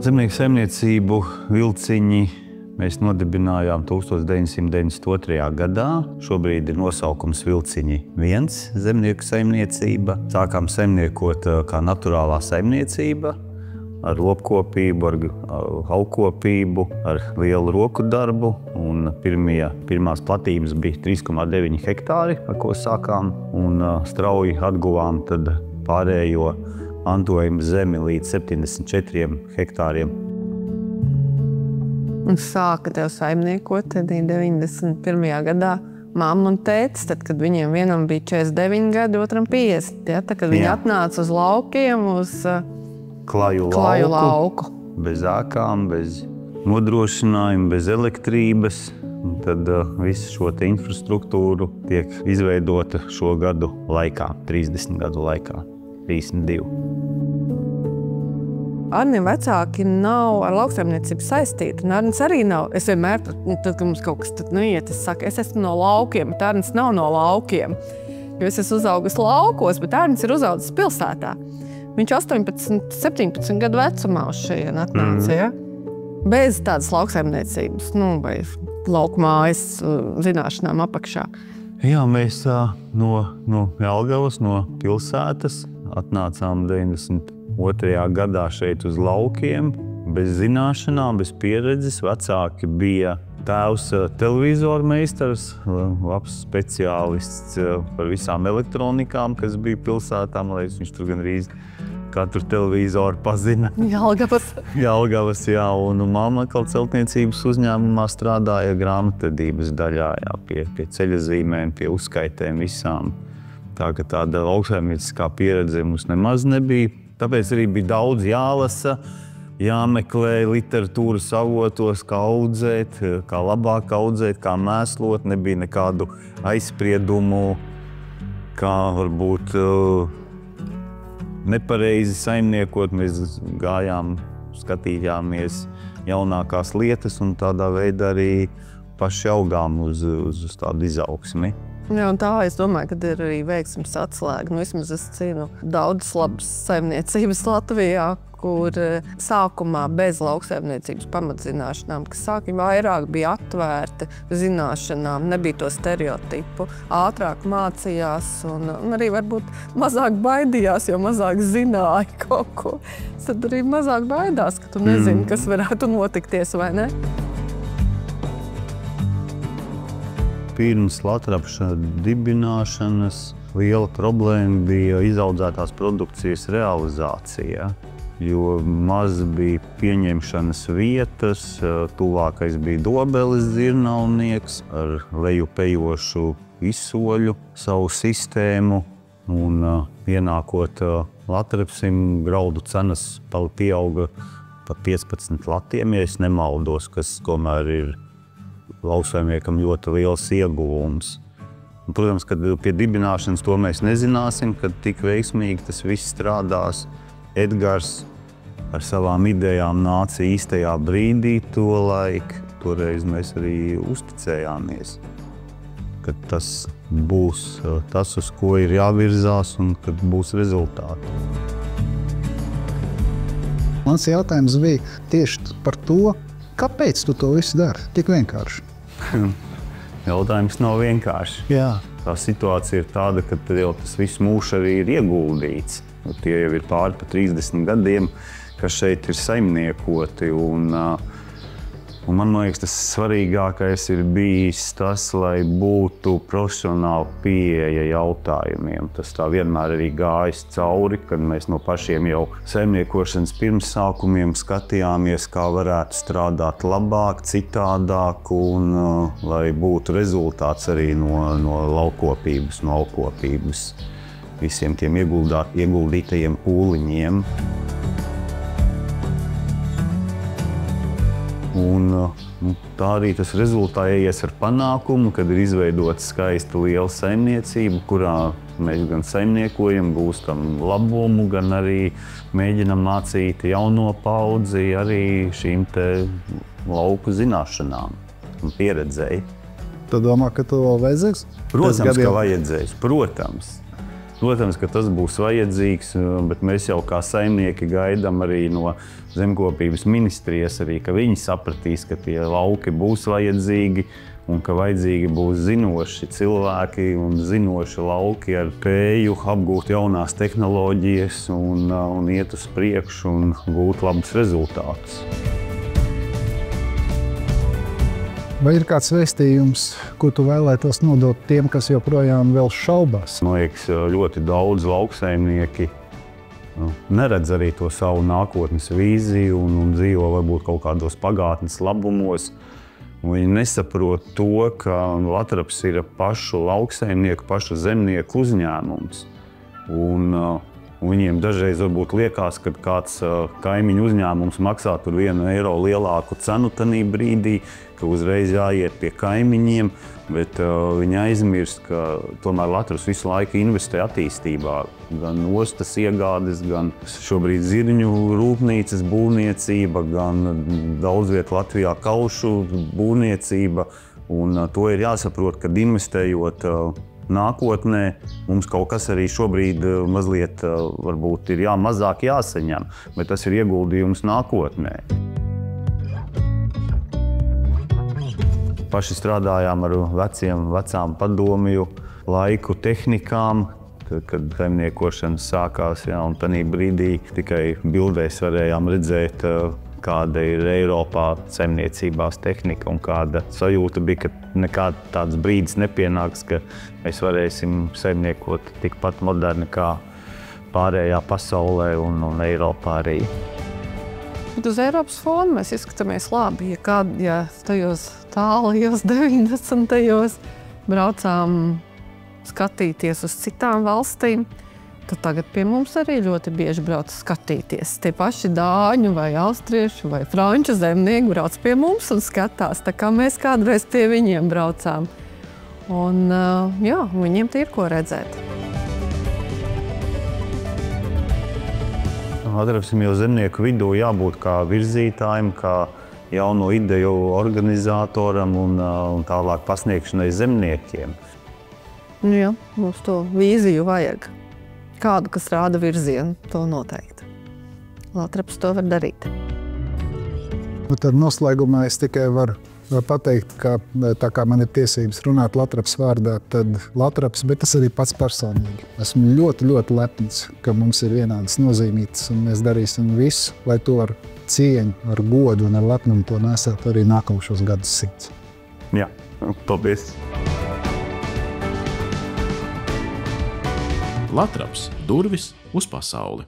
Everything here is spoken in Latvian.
Zemnieku saimniecību Vilciņi mēs nodibinājām 1992. gadā. Šobrīd ir nosaukums Vilciņi 1 zemnieku saimniecība. Sākām saimniekot kā naturālā saimniecība ar lopkopību, ar augkopību, ar lielu roku darbu. Un pirmās platības bija 3,9 hektāri, ar ko sākām. Un strauji atguvām tad pārējo mantojuma zemi līdz 74 hektāriem. Un sāka tev saimniekot 91. gadā mamma un tētis, tad, kad viņiem vienam bija 49 gadi, otram 50. Ja? Tad, kad viņi atnāca uz laukiem, uz klaju lauku. Bez ākām, bez nodrošinājuma, bez elektrības. Un tad visu šo te infrastruktūru tiek izveidota šo gadu laikā, 30 gadu laikā. 32. Arnim vecāki nav ar lauksaimniecību saistīti, un Arnis arī nav. Es vienmēr, tad, kad mums kaut kas iet, es saku, es esmu no laukiem, bet Arnis nav no laukiem. Jo es esmu uzaugusi laukos, bet Arnis ir uzaugusi pilsētā. Viņš 18, 17 gadu vecumā uz šeit atnāca, ja? Bez tādas lauksaimniecības, vai lauku mājas zināšanām apakšā. Jā, mēs no Jelgavas, no pilsētas, atnācām 92. gadā šeit uz laukiem, bez zināšanām, bez pieredzes. Vecāki bija tēvs televizoru meistars, labs speciālists par visām elektronikām, kas bija pilsētām, lai viņš tur gandrīz katru televizoru pazina. Jelgavas, jā, un mamma atkal celtniecības uzņēmumā strādāja grāmatvedības daļā, jā, pie ceļazīmēm, pie uzskaitēm visām. Tā ka tāda lauksaimnieciskā pieredze mums nemaz nebija. Tāpēc arī bija daudz jālasa, jāmeklē literatūras avotos, kā audzēt, kā labāk audzēt, kā mēslot. Nebija nekādu aizspriedumu, kā varbūt nepareizi saimniekot. Mēs gājām, skatījāmies jaunākās lietas un tādā veidā arī paši augām uz tādu izaugsmi. Jā, un tā, es domāju, ka ir arī veiksmes atslēga. Vismaz es cīnu daudzas labas saimniecības Latvijā, kur sākumā bez lauksaimniecības pamatzināšanām, kas sākumā vairāk bija atvērti zināšanām, nebija to stereotipu, ātrāk mācījās un arī varbūt mazāk baidījās, jo mazāk zināja kaut ko. Tad arī mazāk baidās, ka tu nezini, kas varētu notikties, vai ne? Pirms Latrapša dibināšanas liela problēma bija izaudzētās produkcijas realizācija, jo maz bija pieņemšanas vietas, tuvākais bija Dobeles dzirnavnieks ar lejupējošu izsoļu savu sistēmu, un ienākot Latrapsim, graudu cenas pieauga pa 15 latiem, ja es nemaldos, kas tomēr ir lauksaimniekam ļoti liels ieguvums. Un, protams, kad pie dibināšanas to mēs nezināsim, kad tik veiksmīgi tas viss strādās. Edgars ar savām idejām nāca īstajā brīdī to laiku. Toreiz mēs arī uzticējāmies, ka tas būs tas, uz ko ir jāvirzās un kad būs rezultāti. Mans jautājums bija tieši par to, kāpēc tu to visu dari? Tik vienkārši. Jautājums nav vienkārši. Jā. Tā situācija ir tāda, ka jau tas viss mūžs arī ir ieguldīts. Tie jau ir pāri pa 30 gadiem, kas šeit ir saimniekoti. Un man liekas, tas svarīgākais ir bijis tas, lai būtu profesionāla pieeja jautājumiem. Tas tā vienmēr arī gājis cauri, kad mēs no pašiem jau saimniekošanas pirmsākumiem skatījāmies, kā varētu strādāt labāk, citādāk, un lai būtu rezultāts arī no laukopības, no augkopības, visiem tiem ieguldītajiem pūliņiem. Un Tā arī tas rezultējies ar panākumu, kad ir izveidota skaista liela saimniecība, kurā mēs gan saimniekojam, gūstam labumu, gan arī mēģinam mācīt jauno paudzi arī šīm te lauku zināšanām un pieredzēji. Tu domā, ka to vēl vajadzēs? Protams, ka vajadzēs. Protams, ka tas būs vajadzīgs, bet mēs jau kā saimnieki gaidām arī no zemkopības ministrijas, arī, ka viņi sapratīs, ka tie lauki būs vajadzīgi un ka vajadzīgi būs zinoši cilvēki un zinoši lauki ar spēju apgūt jaunās tehnoloģijas un iet uz priekšu un gūt labus rezultātus. Vai ir kāds vēstījums, ko tu vēlētos nodot tiem, kas joprojām vēl šaubās? Man liekas, ļoti daudz lauksaimnieki neredz arī to savu nākotnes vīziju un dzīvo varbūt kaut kādos pagātnes labumos. Viņi nesaprot to, ka Latraps ir pašu lauksaimnieku, pašu zemnieku uzņēmums. Viņiem dažreiz varbūt liekas, ka kāds kaimiņu uzņēmums maksā tur 1 eiro lielāku cenu tanī brīdī, ka uzreiz jāiet pie kaimiņiem, bet viņi aizmirst, ka tomēr Latraps visu laiku investē attīstībā. Gan ostas iegādes, gan šobrīd zirņu rūpnīcas būvniecība, gan daudz vietu Latvijā kaušu būvniecība. Un to ir jāsaprot, kad investējot nākotnē, mums kaut kas arī šobrīd mazliet varbūt ir mazāk jāsaņem, bet tas ir ieguldījums nākotnē. Paši strādājām ar vecām padomju laiku tehnikām, kad saimniekošana sākās, un tanī brīdī tikai bildēs varējām redzēt, kāda ir Eiropā saimniecībās tehnika un kāda sajūta bija, ka nekāds tāds brīdis nepienāks, ka mēs varēsim saimniekot tikpat moderni kā pārējā pasaulē un Eiropā arī. Bet uz Eiropas fona mēs izskatāmies labi. Ja tajos tālajos 90. braucām skatīties uz citām valstīm, tad tagad pie mums arī ļoti bieži brauc skatīties. Tie paši dāņu vai austriešu vai franču zemnieki brauc pie mums un skatās, tā kā mēs kādreiz pie viņiem braucām. Un jā, viņiem tie ir ko redzēt. Latrapsim jau zemnieku vidū jābūt kā virzītājiem, kā jauno ideju organizatoram un tālāk pasniegšanai zemniekiem. Jā, mums to vīziju vajag. Kādu, kas rāda virzienu, to noteikti. Latraps to var darīt. Tad noslēgumā es tikai varu pateikt, ka tā kā man ir tiesības runāt Latraps vārdā, tad Latraps, bet tas arī pats personīgi. Esmu ļoti, ļoti lepns, ka mums ir vienādas nozīmītas un mēs darīsim visu, lai to ar cieņu, ar godu un ar lepnumu to nesāt arī nākošos gadus simts. Jā, paldies! Latraps – durvis uz pasauli.